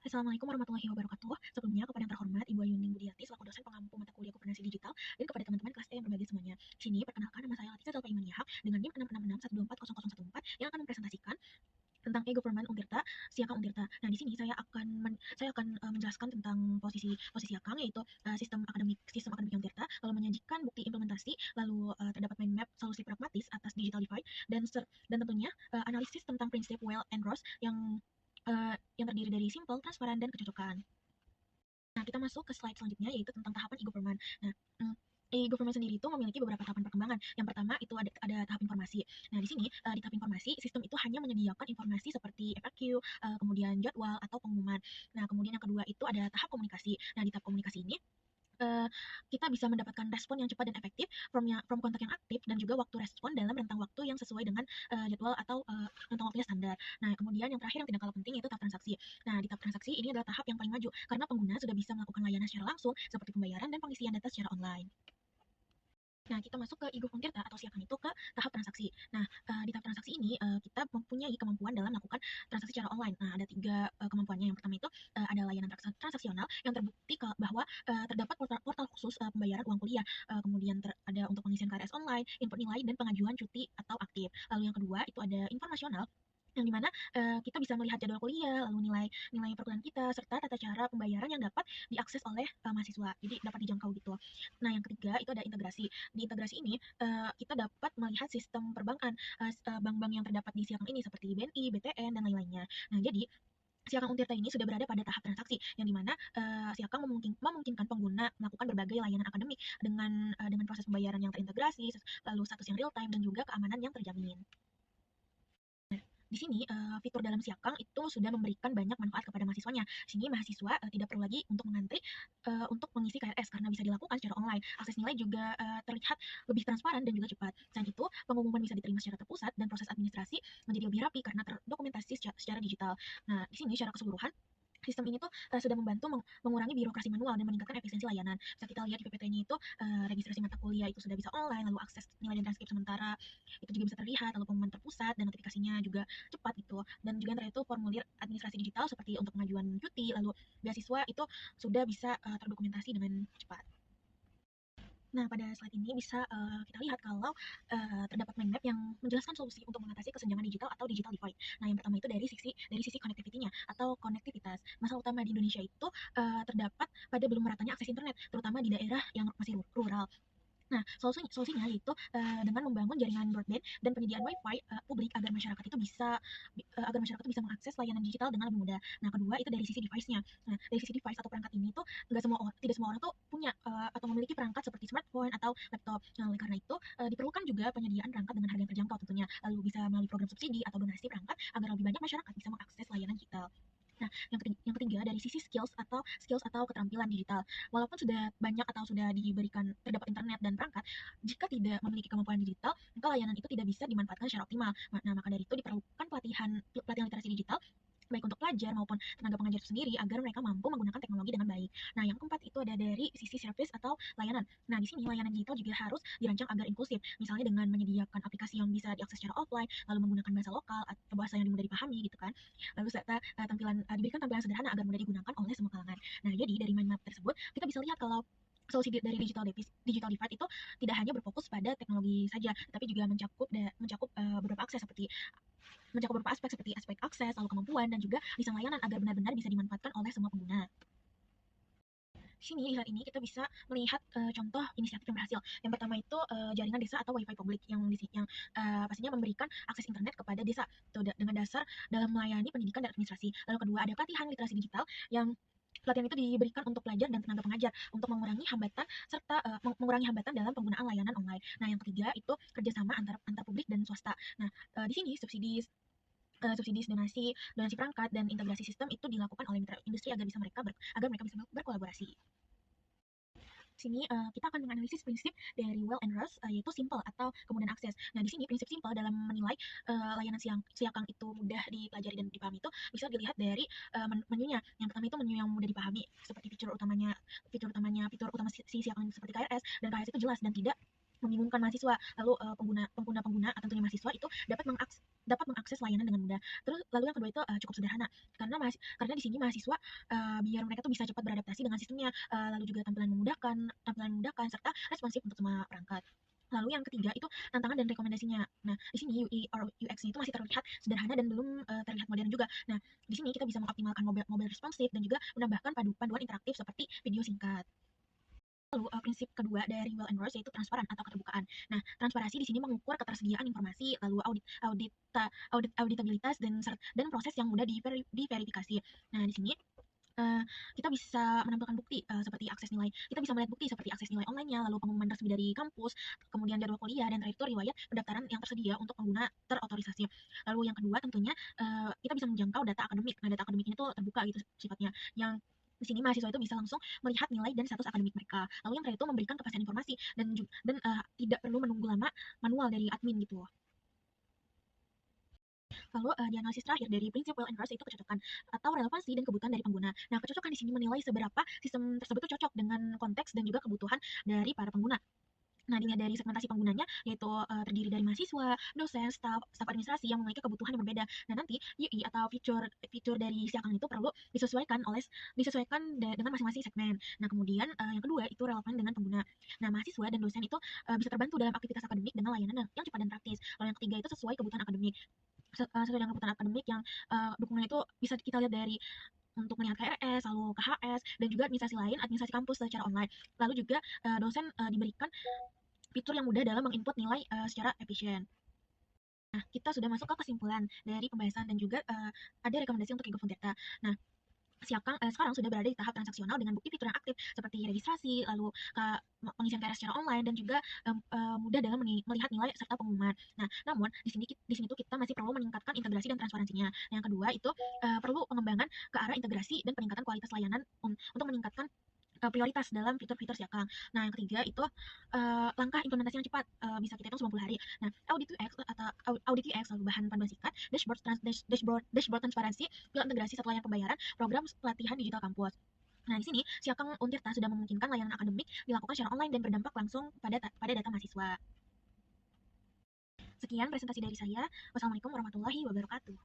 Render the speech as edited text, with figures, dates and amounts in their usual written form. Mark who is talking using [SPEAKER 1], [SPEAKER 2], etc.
[SPEAKER 1] Assalamualaikum warahmatullahi wabarakatuh. Sebelumnya, kepada yang terhormat Ibu Ayuning Budiati selaku dosen pengampu mata kuliah Komunikasi Digital dan kepada teman-teman kelas E yang berbahagia semuanya. Di sini perkenalkan nama saya Latifah Zalfa Imaniyah dengan NIM 66612400014 yang akan mempresentasikan tentang e-government Untirta, Siakang Untirta. Nah, di sini saya akan menjelaskan tentang posisi posisi Siakang, yaitu sistem akademik Untirta, lalu menyajikan bukti implementasi, lalu terdapat mind map solusi pragmatis atas digital divide, dan tentunya analisis tentang prinsip Weil and Ross yang terdiri dari simple, transparan, dan kecocokan. Nah, kita masuk ke slide selanjutnya, yaitu tentang tahapan e-government. Nah, e-government sendiri itu memiliki beberapa tahapan perkembangan. Yang pertama itu ada tahap informasi. Nah, di sini di tahap informasi, sistem itu hanya menyediakan informasi seperti FAQ, kemudian jadwal atau pengumuman. Nah, kemudian yang kedua itu ada tahap komunikasi. Nah, di tahap komunikasi ini kita bisa mendapatkan respon yang cepat dan efektif from kontak yang aktif dan juga waktu respon dalam rentang waktu yang sesuai dengan jadwal atau rentang waktunya standar. Nah, kemudian yang terakhir yang tidak kalah penting yaitu tahap transaksi. Nah, di tahap transaksi ini adalah tahap yang paling maju karena pengguna sudah bisa melakukan layanan secara langsung seperti pembayaran dan pengisian data secara online. Nah, kita masuk ke e-Gov Untirta atau Siakang itu ke tahap transaksi. Nah, di tahap transaksi ini kita mempunyai kemampuan dalam melakukan transaksi secara online. Nah, ada tiga kemampuannya. Yang pertama itu ada layanan transaksional yang terbukti bahwa terdapat portal khusus pembayaran uang kuliah. Kemudian ada untuk pengisian KRS online, input nilai, dan pengajuan cuti atau aktif. Lalu yang kedua itu ada informasional yang dimana kita bisa melihat jadwal kuliah, lalu nilai perkuliahan kita, serta tata cara pembayaran yang dapat diakses oleh mahasiswa. Jadi dapat dijangkau gitu. Nah, yang ketiga itu ada integrasi. Di integrasi ini kita dapat melihat sistem perbankan, bank-bank yang terdapat di Siakang ini seperti BNI, BTN, dan lain-lainnya. Nah, jadi Siakang Untirta ini sudah berada pada tahap transaksi, yang dimana Siakang memungkinkan pengguna melakukan berbagai layanan akademik dengan proses pembayaran yang terintegrasi, lalu status yang real time, dan juga keamanan yang terjamin. Di sini fitur dalam Siakang itu sudah memberikan banyak manfaat kepada mahasiswanya. Di sini mahasiswa tidak perlu lagi untuk mengantri untuk mengisi KRS karena bisa dilakukan secara online. Akses nilai juga terlihat lebih transparan dan juga cepat. Selain itu, pengumuman bisa diterima secara terpusat dan proses administrasi menjadi lebih rapi karena terdokumentasi secara digital. Nah, di sini secara keseluruhan sistem ini tuh sudah membantu mengurangi birokrasi manual dan meningkatkan efisiensi layanan. Bisa kita lihat di PPT-nya itu registrasi mata kuliah itu sudah bisa online, lalu akses nilai dan transkrip sementara itu juga bisa terlihat, lalu pengumuman terpusat dan notifikasinya juga cepat gitu. Dan juga yang terakhir itu formulir administrasi digital seperti untuk pengajuan cuti, lalu beasiswa itu sudah bisa terdokumentasi dengan cepat. Nah, pada slide ini bisa kita lihat kalau terdapat mind map yang menjelaskan solusi untuk mengatasi kesenjangan digital atau digital divide. Nah, yang pertama itu dari sisi connectivity-nya atau konektivitas. Masalah utama di Indonesia itu terdapat pada belum meratanya akses internet, terutama di daerah yang masih rural. Nah, solusinya yaitu dengan membangun jaringan broadband dan penyediaan WiFi publik agar masyarakat itu bisa mengakses layanan digital dengan lebih mudah. Nah, kedua itu dari sisi device-nya. Nah, dari sisi device atau perangkat ini tuh tidak semua orang tuh punya atau memiliki perangkat seperti smartphone atau laptop. Nah, oleh karena itu diperlukan juga penyediaan perangkat dengan harga yang terjangkau tentunya. Lalu bisa melalui program subsidi atau donasi perangkat agar lebih banyak masyarakat bisa mengakses layanan digital. Nah, yang ketiga dari sisi skills atau keterampilan digital. Walaupun sudah banyak atau sudah terdapat internet dan perangkat, jika tidak memiliki kemampuan digital, maka layanan itu tidak bisa dimanfaatkan secara optimal. Nah, maka dari itu diperlukan pelatihan pelatihan literasi digital baik untuk pelajar maupun tenaga pengajar itu sendiri agar mereka mampu menggunakan teknologi dengan baik. Nah, yang keempat itu ada dari sisi service atau layanan. Nah, di sini layanan digital juga harus dirancang agar inklusif, misalnya dengan menyediakan aplikasi yang bisa diakses secara offline, lalu menggunakan bahasa lokal atau bahasa yang mudah dipahami gitu kan. Lalu serta diberikan tampilan sederhana agar mudah digunakan oleh semua kalangan. Nah, jadi dari mind map tersebut kita bisa lihat kalau solusi dari digital divide itu tidak hanya berfokus pada teknologi saja, tapi juga mencakup beberapa aspek seperti aspek akses, lalu kemampuan, dan juga desain layanan agar benar-benar bisa dimanfaatkan oleh semua pengguna. Di sini di slide ini kita bisa melihat contoh inisiatif yang berhasil. Yang pertama itu jaringan desa atau WiFi publik yang pastinya memberikan akses internet kepada desa dengan dasar dalam melayani pendidikan dan administrasi. Lalu kedua ada pelatihan literasi digital yang pelatihan itu diberikan untuk pelajar dan tenaga pengajar untuk mengurangi hambatan dalam penggunaan layanan online. Nah, yang ketiga itu kerjasama antar publik dan swasta. Nah, di sini subsidi donasi perangkat dan integrasi sistem itu dilakukan oleh mitra industri agar mereka bisa berkolaborasi. Sini kita akan menganalisis prinsip dari Well and Ross yaitu simple atau kemudahan akses. Nah, di sini prinsip simple dalam menilai layanan Siakang itu mudah dipelajari dan dipahami itu bisa dilihat dari menunya. Yang pertama itu menu yang mudah dipahami seperti fitur utama si Siakang seperti KRS, dan KRS itu jelas dan tidak membingungkan mahasiswa. Lalu pengguna-pengguna tentunya mahasiswa itu dapat mengakses layanan dengan mudah. Terus lalu yang kedua itu cukup sederhana karena di sini mahasiswa biar mereka tuh bisa cepat beradaptasi dengan sistemnya, lalu juga tampilan memudahkan serta responsif untuk semua perangkat. Lalu yang ketiga itu tantangan dan rekomendasinya. Nah, di sini UI or UX-nya itu masih terlihat sederhana dan belum terlihat modern juga. Nah, di sini kita bisa mengoptimalkan mobile responsif dan juga menambahkan panduan interaktif seperti video singkat. Lalu prinsip kedua dari Well and Rose yaitu transparan atau keterbukaan. Nah, transparansi di sini mengukur ketersediaan informasi, lalu auditabilitas dan proses yang mudah diverifikasi. Nah, di sini kita bisa menampilkan bukti seperti akses nilai. Kita bisa melihat bukti seperti akses nilai online-nya, lalu pengumuman resmi dari kampus, kemudian jadwal kuliah, dan terakhir itu riwayat pendaftaran yang tersedia untuk pengguna terotorisasi. Lalu yang kedua tentunya kita bisa menjangkau data akademik. Nah, data akademik ini tuh terbuka gitu sifatnya. Yang di sini mahasiswa itu bisa langsung melihat nilai dan status akademik mereka. Lalu yang terakhir itu memberikan kepastian informasi dan tidak perlu menunggu lama manual dari admin gitu. Lalu di analisis terakhir dari prinsip Well and Rose itu kecocokan atau relevansi dan kebutuhan dari pengguna. Nah, kecocokan di sini menilai seberapa sistem tersebut itu cocok dengan konteks dan juga kebutuhan dari para pengguna. Nah, dilihat dari segmentasi penggunanya, yaitu terdiri dari mahasiswa, dosen, staf administrasi yang memiliki kebutuhan yang berbeda. Nah, nanti UI atau fitur dari si akun itu perlu disesuaikan dengan masing-masing segmen. Nah, kemudian yang kedua itu relevan dengan pengguna. Nah, mahasiswa dan dosen itu bisa terbantu dalam aktivitas akademik dengan layanan yang cepat dan praktis. Lalu yang ketiga itu sesuai kebutuhan akademik. Sesuai dengan kebutuhan akademik yang dukungan itu bisa kita lihat dari untuk melihat KRS, lalu KHS, dan juga administrasi lain, administrasi kampus secara online. Lalu juga dosen diberikan fitur yang mudah dalam menginput nilai secara efisien. Nah, kita sudah masuk ke kesimpulan dari pembahasan dan juga ada rekomendasi untuk Ego Fonterta. Nah, sekarang sudah berada di tahap transaksional dengan bukti fitur yang aktif seperti registrasi, lalu pengisian KRS secara online dan juga mudah dalam melihat nilai serta pengumuman. Nah, namun di sini tuh kita masih perlu meningkatkan integrasi dan transparansinya. Nah, yang kedua itu perlu pengembangan ke arah integrasi dan peningkatan kualitas layanan untuk meningkatkan prioritas dalam fitur-fitur Siakang. Nah, yang ketiga itu langkah implementasi yang cepat, bisa kita hitung 90 hari. Nah, audit UX lalu bahan panduan singkat, dashboard transparansi, pilar integrasi setelah yang pembayaran, program pelatihan digital kampus. Nah, di sini Siakang Untirta sudah memungkinkan layanan akademik dilakukan secara online dan berdampak langsung pada data mahasiswa. Sekian presentasi dari saya. Wassalamualaikum warahmatullahi wabarakatuh.